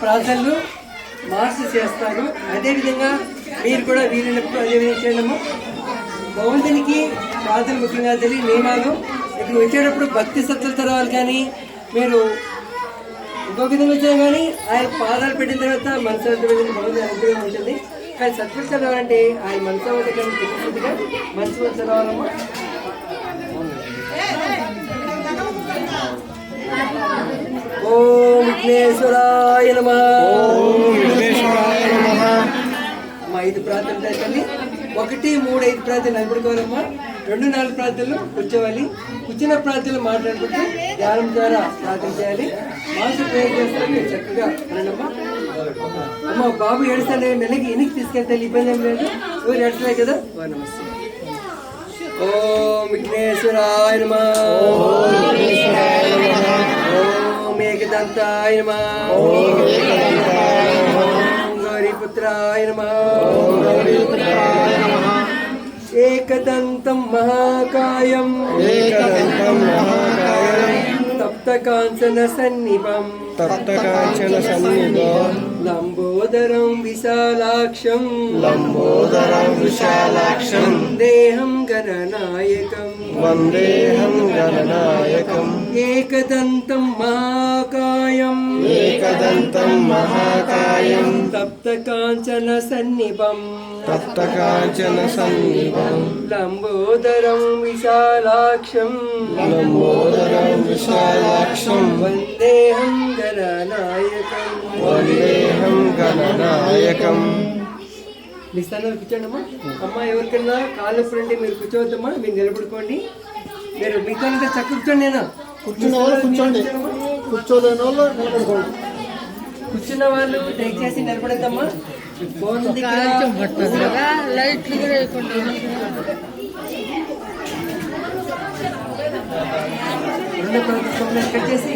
ప్రార్థనలు మాస్టర్ చేస్తారు. అదేవిధంగా మీరు కూడా వీలైనప్పుడు అదేవిధంగా చేయడము. భగవంతునికి ప్రార్థన ముఖ్యంగా తెలియ నియమాలు. ఇక్కడ వచ్చేటప్పుడు భక్తి సత్తులతో రావాలి, కానీ మీరు ఇంకో విధంగా వచ్చినా కానీ ఆయన పాదాలు పెట్టిన తర్వాత మనసు భగవంతుని అనుగ్రహం ఉంటుంది. కానీ సత్పురుషులు రావాలంటే ఆయన మనసు తెలిసిగా మనసు వచ్చి రావాలమ్మా. ఓం విఘ్నేశ్వరాయ నమః. మా 5 ప్రార్థనలు తల్లి. 1, 3, 5 ప్రార్థనలు నిలబడుకోవాలమ్మా. 2, 4 ప్రార్థనలు కూర్చోవాలి. కూర్చున్న ప్రార్థనలు మాట్లాడుకుంటూ ధ్యానం ద్వారా ప్రార్థన చేయాలి. మాస్టర్ ప్రేయర్ చేస్తారు, మీరు చక్కగా వినండమ్మా. అమ్మ బాబు ఏడుస్తానే నెలకి ఎన్నికి తీసుకెళ్తాను, ఇబ్బంది ఏం లేదు. ఎవరు ఏడుస్తున్నాయి కదా. నమస్తే. ఓం విఘ్నేశ్వరాయ నమః. ఓం ఏకదంతాయ నమః. ఓం గౌరీపుత్రాయ నమః. ఏకదంతం మహాకాయం తప్తకాంచన సన్నిభం లంబోదరం విశాలాక్షం వందేహం గణనాయకం ఏకదంతం మహాకాయం తప్తకాంచన సన్నిభం లంబోదరం విశాలాక్షం వందేహం గణనాయకం. మీ స్థానంలో కూర్చోండమ్మా. అమ్మా ఎవరికన్నా కాళ్ళు ఫ్రెండ్ మీరు కూర్చోవద్దమ్మా, మీరు నిలబడుకోండి. మీరు మిగతా చక్క కూర్చోండి. నేను కూర్చున్న వాళ్ళు కూర్చోండి, కూర్చోలేని వాళ్ళు నిలబడుకోండి. కూర్చున్న వాళ్ళు దయచేసి నిలబడద్దమ్మా. ఫోన్ లైట్లు కట్ చేసి